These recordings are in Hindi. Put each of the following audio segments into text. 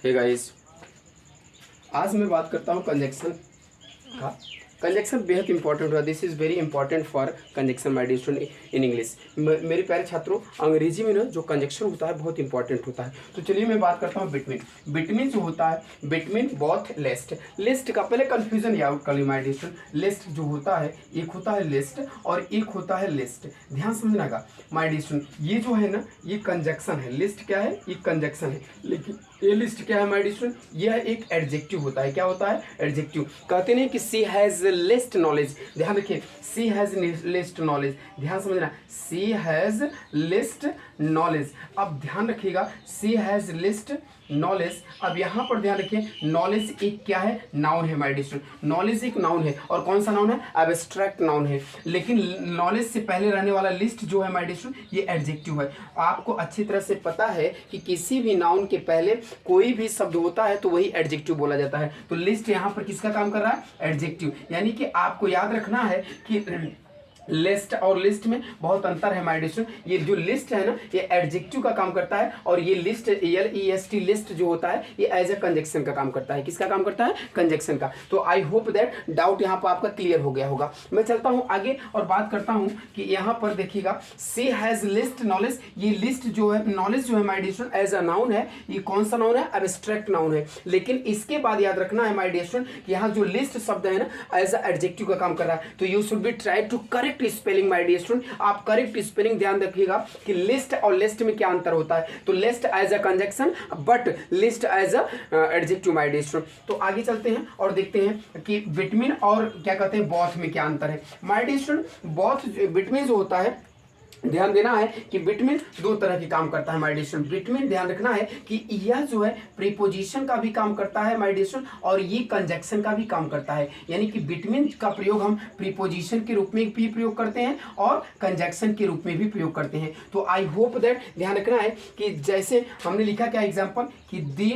हे गाइस, आज मैं बात करता हूँ कंजक्शन का। कंजक्शन बेहद इंपॉर्टेंट हुआ। This is very important for conjunction my dear student in English. मेरे प्यारे छात्रों, अंग्रेजी में ना जो कंजक्शन होता है बहुत इंपॉर्टेंट होता है। तो चलिए मैं बात करता हूँ बिटवीन। बिटवीन जो होता है, बिटवीन बोथ लिस्ट। लिस्ट का पहले कंफ्यूजन ये आउट कर ली माय डियर स्टूडेंट। लिस्ट जो होता है, एक होता है लिस्ट और एक होता है लिस्ट। ध्यान समझना का माय डियर स्टूडेंट, ये जो है ना ये कंजक्शन है। लिस्ट क्या है? ये कंजक्शन है। लेकिन ये लिस्ट क्या है माय डियर स्टूडेंट? यह एक एडजेक्टिव होता है। क्या होता है? एडजेक्टिव। कहते नहीं कि सी हैज लिस्ट नॉलेज। ध्यान रखिए, सी हैज लिस्ट नॉलेज। ध्यान समझना, सी हैज लिस्ट नॉलेज। अब ध्यान रखिएगा, सी हैज लिस्ट नॉलेज। अब यहाँ पर ध्यान रखिए, नॉलेज एक क्या है? नाउन है माय डियर स्टूडेंट। नॉलेज एक नाउन है। और कौन सा नाउन है? एब्स्ट्रैक्ट नाउन है। लेकिन नॉलेज से पहले रहने वाला लिस्ट जो है माय डियर स्टूडेंट, ये एडजेक्टिव है। आपको अच्छी तरह से पता है कि किसी भी नाउन के पहले कोई भी शब्द होता है तो वही एडजेक्टिव बोला जाता है। तो लिस्ट यहाँ पर किसका काम कर रहा है? एडजेक्टिव। यानी कि आपको याद रखना है कि लिस्ट और लिस्ट में बहुत अंतर है माय डियर स्टूडेंट। ये जो लिस्ट है ना, ये एडजेक्टिव का काम करता है, और ये लिस्ट LEST लिस्ट जो होता है, ये एज ए कंजक्शन का काम करता है। किसका काम करता है? कंजक्शन का। तो आई होप दैट डाउट यहाँ पर आपका क्लियर हो गया होगा। मैं चलता हूँ आगे और बात करता हूँ कि यहाँ पर देखिएगा, सी हैज लिस्ट नॉलेज। ये लिस्ट जो है, नॉलेज जो है my dear student, as a noun है। ये कौन सा नाउन है? एब्स्ट्रैक्ट नाउन है। लेकिन इसके बाद याद रखना है माय डियर स्टूडेंट कि यहाँ जो लिस्ट शब्द है ना, एज अ एडजेक्टिव का काम कर रहा है। तो you should be try to correct spelling my dear student. आप करेक्ट स्पेलिंग ध्यान रखिएगा कि लिस्ट और लिस्ट में क्या अंतर होता है। तो lest as a conjunction, but least as a adjective my dear student. तो आगे चलते हैं और देखते हैं कि बिटवीन और क्या कहते हैं बोथ में क्या अंतर है my dear student. Both between जो होता है, ध्यान देना है कि बिटवीन दो तरह के काम करता है माय डियर स्टूडेंट। बिटवीन ध्यान रखना है कि यह जो है प्रीपोजिशन का भी काम करता है माय डियर स्टूडेंट, और ये कंजक्शन का भी काम करता है। यानी कि बिटवीन का प्रयोग हम प्रीपोजिशन के रूप में भी प्रयोग करते हैं और कंजक्शन के रूप में भी प्रयोग करते हैं। तो आई होप दैट ध्यान रखना है कि जैसे हमने लिखा क्या एग्जाम्पल कि दी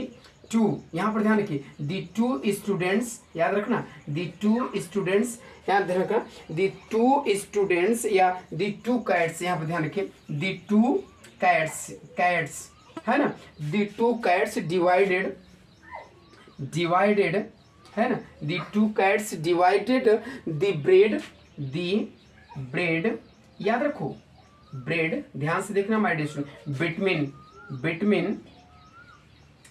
टू, यहाँ पर ध्यान रखिए, दी टू स्टूडेंट्स, याद रखना दी टू स्टूडेंट्स, यहाँ ध्यान रखना दी टू स्टूडेंट्स या दी टू कैट्स, यहाँ पर ध्यान रखिए दी टू कैट्स, कैट्स है ना, दी टू कैट्स डिवाइडेड, डिवाइडेड है ना, दी टू कैट्स डिवाइडेड दी ब्रेड, याद रखो ब्रेड, ध्यान से देखना my dear student. Between, between,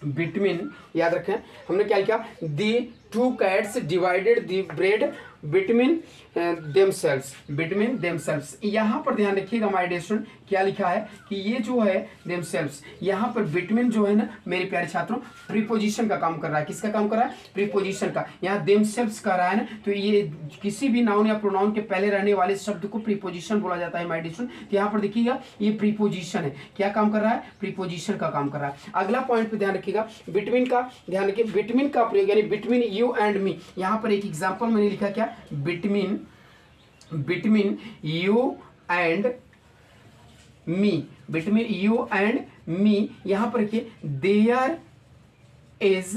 between याद रखें, हमने क्या लिखा? दी टू कैट्स डिवाइडेड दी bread between themselves, between themselves. यहाँ पर ध्यान रखिएगा माय डियर स्टूडेंट, क्या लिखा है कि ये जो है देमसेल्व्स, यहाँ पर बिटवीन जो है ना मेरे प्यारे छात्रों, प्रीपोजिशन का काम कर रहा है। किसका काम कर रहा है? प्रीपोजिशन का। यहाँ देमसेल्व्स कह रहा है ना, तो ये किसी भी नाउन या प्रोनाउन के पहले रहने वाले शब्द को प्रीपोजिशन बोला जाता है माय डियर स्टूडेंट। तो यहाँ पर देखिएगा ये प्रीपोजिशन है। क्या काम कर रहा है? प्रीपोजिशन का काम कर रहा है। अगला पॉइंट पे ध्यान रखिएगा, बिटवीन का ध्यान रखिए, बिटवीन का प्रयोग यानी बिटवीन यू एंड मी। यहाँ पर एक एग्जाम्पल मैंने लिखा क्या? Between, between you and me, between you and me. यहां पर देखिए there is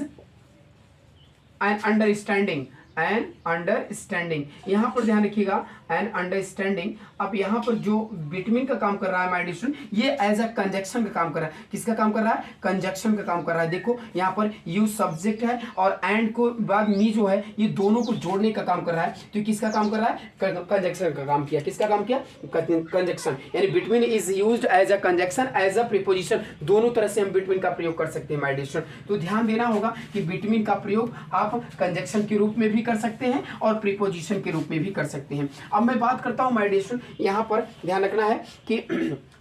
an understanding, an understanding, यहां पर ध्यान रखिएगा एन अंडरस्टैंडिंग। अब यहां पर जो बिटवीन का काम कर रहा है माय डियर स्टूडेंट, ये एज अ कंजक्शन का काम कर रहा है। किसका काम कर रहा है? कंजक्शन का काम कर रहा है। देखो यहां पर यू सब्जेक्ट है और एंड को बाद मी जो है, ये दोनों को जोड़ने का काम कर रहा है। तो किसका काम कर रहा है? कंजक्शन का काम किया। किसका काम किया? कंजक्शन। यानी between is used as a conjunction, as a preposition, दोनों तरह से हम बिटवीन का प्रयोग कर सकते हैं माय डियर स्टूडेंट। तो ध्यान देना होगा कि बिटवीन का प्रयोग आप कंजक्शन के रूप में भी कर सकते हैं और प्रीपोजिशन के रूप में भी कर सकते हैं। अब मैं बात करता हूं माय डियर स्टूडेंट, यहां पर ध्यान रखना है कि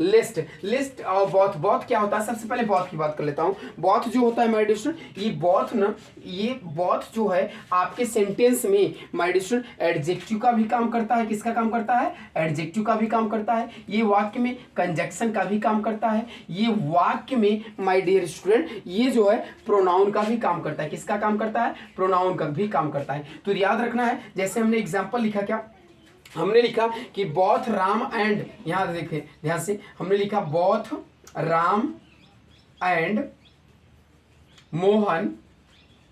लिस्ट, लिस्ट और बॉथ, बॉथ क्या होता है? सबसे पहले बॉथ की बात कर लेता हूं। बॉथ जो होता है माय डियर स्टूडेंट, ये बॉथ ना, ये बॉथ जो है आपके सेंटेंस में माय डियर स्टूडेंट एडजेक्टिव का भी काम करता है। किसका काम करता है? एडजेक्टिव का भी काम करता है। ये वाक्य में कंजक्शन का भी काम करता है। ये वाक्य में माय डियर स्टूडेंट ये जो है प्रोनाउन का भी काम करता है। किसका काम करता है? प्रोनाउन का भी काम करता है। तो याद रखना है, जैसे हमने एग्जांपल लिखा क्या? हमने लिखा कि बोथ राम एंड, यहां देखें ध्यान से, हमने लिखा both Ram and Mohan,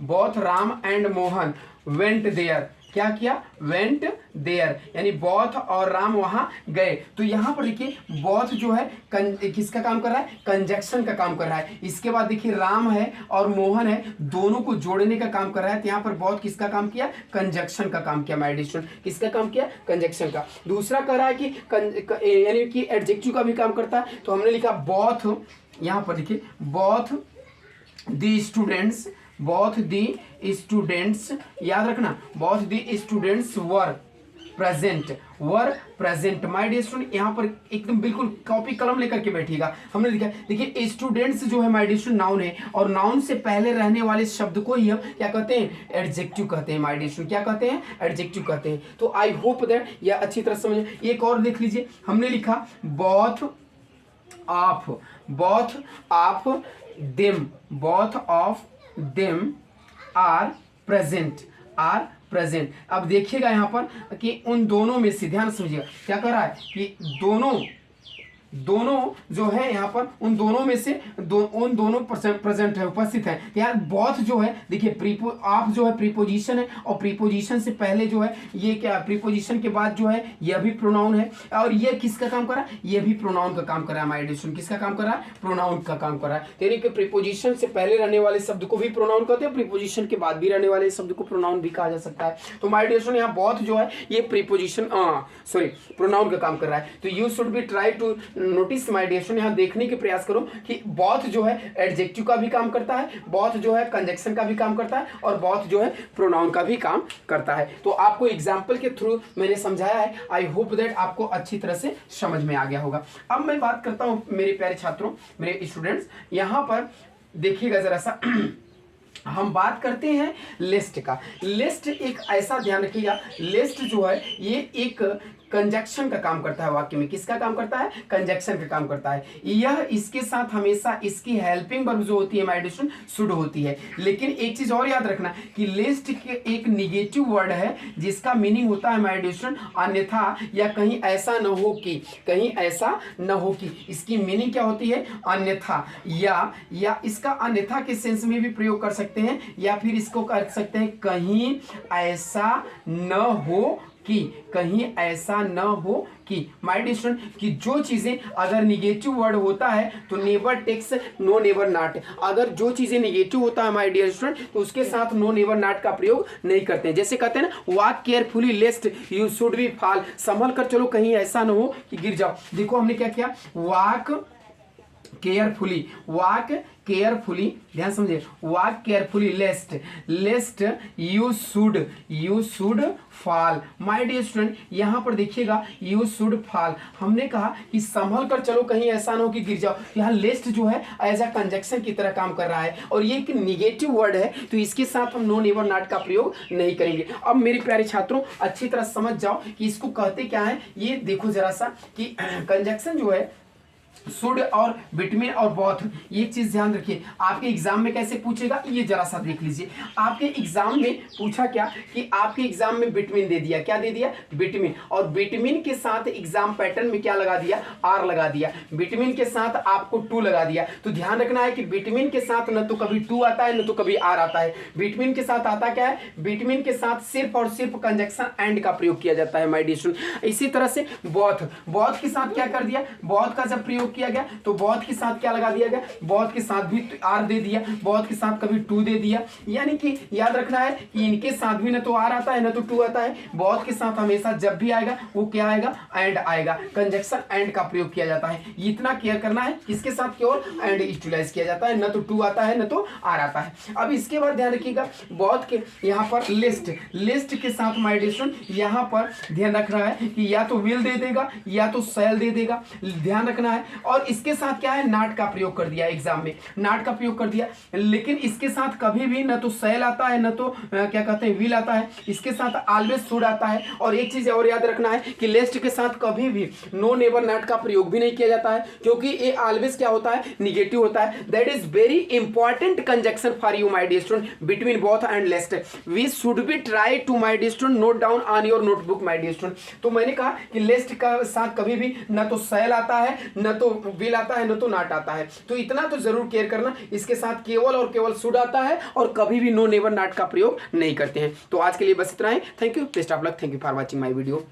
both Ram and Mohan went there. क्या किया, वेंट देयर, यानी बौद्ध और राम वहां गए। तो यहाँ पर देखिए बौद्ध जो है किसका काम कर रहा है, कंजक्शन का काम कर रहा है। इसके बाद देखिए राम है और मोहन है, दोनों को जोड़ने का काम कर रहा है। तो यहाँ पर बौद्ध किसका काम किया, कंजक्शन का काम किया। माय डियर स्टूडेंट, किसका काम किया, कंजक्शन का। दूसरा कह रहा है कि यानी कि एडजेक्टिव का भी काम करता है। तो हमने लिखा बौद्ध, यहाँ पर देखिए बौद्ध the students, both the students, याद रखना both the students were present। My dear student, यहाँ पर एकदम बिल्कुल कॉपी कलम लेकर के बैठिएगा। हमने लिखा देखिए स्टूडेंट्स जो है माय डियर स्टूडेंट नाउन है, और नाउन से पहले रहने वाले शब्द को ही हम क्या कहते हैं, एडजेक्टिव कहते हैं। माय डियर स्टूडेंट क्या कहते हैं, एडजेक्टिव कहते हैं। तो आई होप दैट यह अच्छी तरह समझ। एक और देख लीजिए, हमने लिखा both of them are present। अब देखिएगा यहाँ पर कि उन दोनों में से, ध्यान समझिएगा क्या कर रहा है कि दोनों जो है यहाँ पर उन दोनों में से उन दोनों प्रेजेंट है, उपस्थित है। यार बोथ जो है देखिए आप जो है प्रीपोजिशन है, और प्रीपोजिशन से पहले जो है ये क्या, प्रीपोजिशन के बाद जो है यह भी प्रोनाउन है। और ये किसका काम कर रहा है, ये भी प्रोनाउन का काम कर रहा है। माय डियर स्टूडेंट किसका काम कर रहा है, प्रोनाउन का काम कर रहा है। यानी कि प्रीपोजिशन से पहले रहने वाले शब्द को भी प्रोनाउन कहते हैं, प्रीपोजिशन के बाद भी रहने वाले शब्द को प्रोनाउन भी कहा जा सकता है। तो माय डियर स्टूडेंट यहाँ बोथ जो है ये प्रीपोजिशन प्रोनाउन का काम कर रहा है। तो you should be try to notice my dear student, यहाँ देखने के प्रयास करो कि बोथ जो है एडजेक्टिव का भी काम करता है, बोथ जो है कंजक्शन का भी काम करता है, और बोथ जो है प्रोनाउन का भी काम करता है। तो आपको एग्जाम्पल के थ्रू मैंने समझाया है। आई होप दैट आपको अच्छी तरह से समझ में आ गया होगा। अब मैं बात करता हूं मेरे प्यारे छात्रों, मेरे स्टूडेंट्स, यहाँ पर देखिएगा जरा सा हम बात करते हैं लिस्ट का। लिस्ट एक ऐसा ध्यान रखिएगा, लिस्ट जो है ये एक कंजक्शन का काम करता है। वाक्य में किसका काम करता है, कंजक्शन का काम करता है। यह इसके साथ हमेशा इसकी हेल्पिंग वर्ब जो होती है माय डियर स्टूडेंट शुड होती है। लेकिन एक चीज और याद रखना कि लिस्ट एक निगेटिव वर्ड है जिसका मीनिंग होता है माय डियर स्टूडेंट अन्यथा, या कहीं ऐसा न हो कि, कहीं ऐसा न हो कि। इसकी मीनिंग क्या होती है, अन्यथा, या इसका अन्यथा के सेंस में भी प्रयोग कर सकते हैं, या फिर इसको कर सकते हैं कहीं ऐसा न हो कि, कहीं ऐसा न हो कि। माय डियर स्टूडेंट कि जो चीजें अगर निगेटिव वर्ड होता है तो never takes no never not. अगर जो चीजें निगेटिव होता है माय डियर स्टूडेंट तो उसके साथ नो नेवर नॉट का प्रयोग नहीं करते हैं। जैसे कहते हैं ना walk carefully lest you should B fall, संभल कर चलो कहीं ऐसा न हो कि गिर जाओ। देखो हमने क्या किया, वॉक केयरफुली, ध्यान समझिए, walk carefully lest you should fall. My dear student यहाँ पर देखिएगा यू शुड फॉल, हमने कहा कि संभल कर चलो कहीं ऐसा ना हो कि गिर जाओ। यहाँ लेस्ट जो है एज अ कंजक्शन की तरह काम कर रहा है, और ये एक निगेटिव वर्ड है तो इसके साथ हम नो नेवर नॉट का प्रयोग नहीं करेंगे। अब मेरे प्यारे छात्रों अच्छी तरह समझ जाओ कि इसको कहते क्या है। ये देखो जरा सा कि कंजक्शन जो है शुड और बिटवीन और बोथ, ये चीज ध्यान रखिए। आपके एग्जाम में कैसे पूछेगा ये जरा सा देख लीजिए। आपके एग्जाम में पूछा क्या कि आपके एग्जाम में बिटवीन दे दिया, क्या दे दिया, बिटवीन, और बिटवीन के साथ एग्जाम पैटर्न में क्या लगा दिया, आर लगा दिया। बिटवीन के साथ आपको टू लगा दिया। तो ध्यान रखना है कि बिटवीन के साथ न तो कभी टू आता है न तो कभी आर आता है। बिटवीन के साथ आता क्या है, बिटवीन के साथ सिर्फ और सिर्फ कंजक्शन एंड का प्रयोग किया जाता है माय डियर स्टूडेंट। इसी तरह से बोथ के साथ क्या कर दिया, बोथ का जब प्रयोग किया गया तो बोथ के साथ क्या लगा दिया गया, बोथ के साथ भी आर दे दिया, बोथ के साथ कभी टू दे दिया। यानी कि याद रखना है कि इनके साथ भी न तो आर आता है न तो टू आता है। बोथ के साथ हमेशा जब भी आएगा वो क्या आएगा, एंड आएगा। कंजक्शन एंड का प्रयोग किया जाता है, इतना केयर करना है। किसके साथ केवल एंड यूटिलाइज किया जाता है, न तो टू आता है न तो आर आता है। अब इसके बाद ध्यान रखिएगा बोथ के यहाँ पर लिस्ट के साथ माय डियर स्टूडेंट यहाँ पर ध्यान रखना है कि या तो विल दे देगा या तो शैल दे देगा, ध्यान रखना है। और इसके साथ क्या है, नॉट का प्रयोग कर दिया, एग्जाम में नॉट का प्रयोग कर दिया। लेकिन इसके साथ कभी भी न तो शैल आता है न तो क्या कहते हैं विल आता है। इसके साथ ऑलवेज शुड आता है। और एक चीज और याद रखना है कि लिस्ट के साथ कभी भी नो नेवर नॉट का प्रयोग भी नहीं किया जाता है, क्योंकि ये ऑलवेज क्या होता है, निगेटिव होता है। That is very important conjunction for you my dear student between both and lest. We should be try to my dear student note down on your notebook my dear student. तो मैंने कहा कि लिस्ट का साथ कभी भी न तो शैल आता है न तो विल आता है, न तो नॉट आता है। तो इतना तो जरूर केयर करना, इसके साथ केवल और केवल शुड आता है और कभी भी नो, नेवर, नॉट का प्रयोग नहीं करते हैं। तो आज के लिए बस इतना ही। Thank you, best of luck, thank you for watching my video.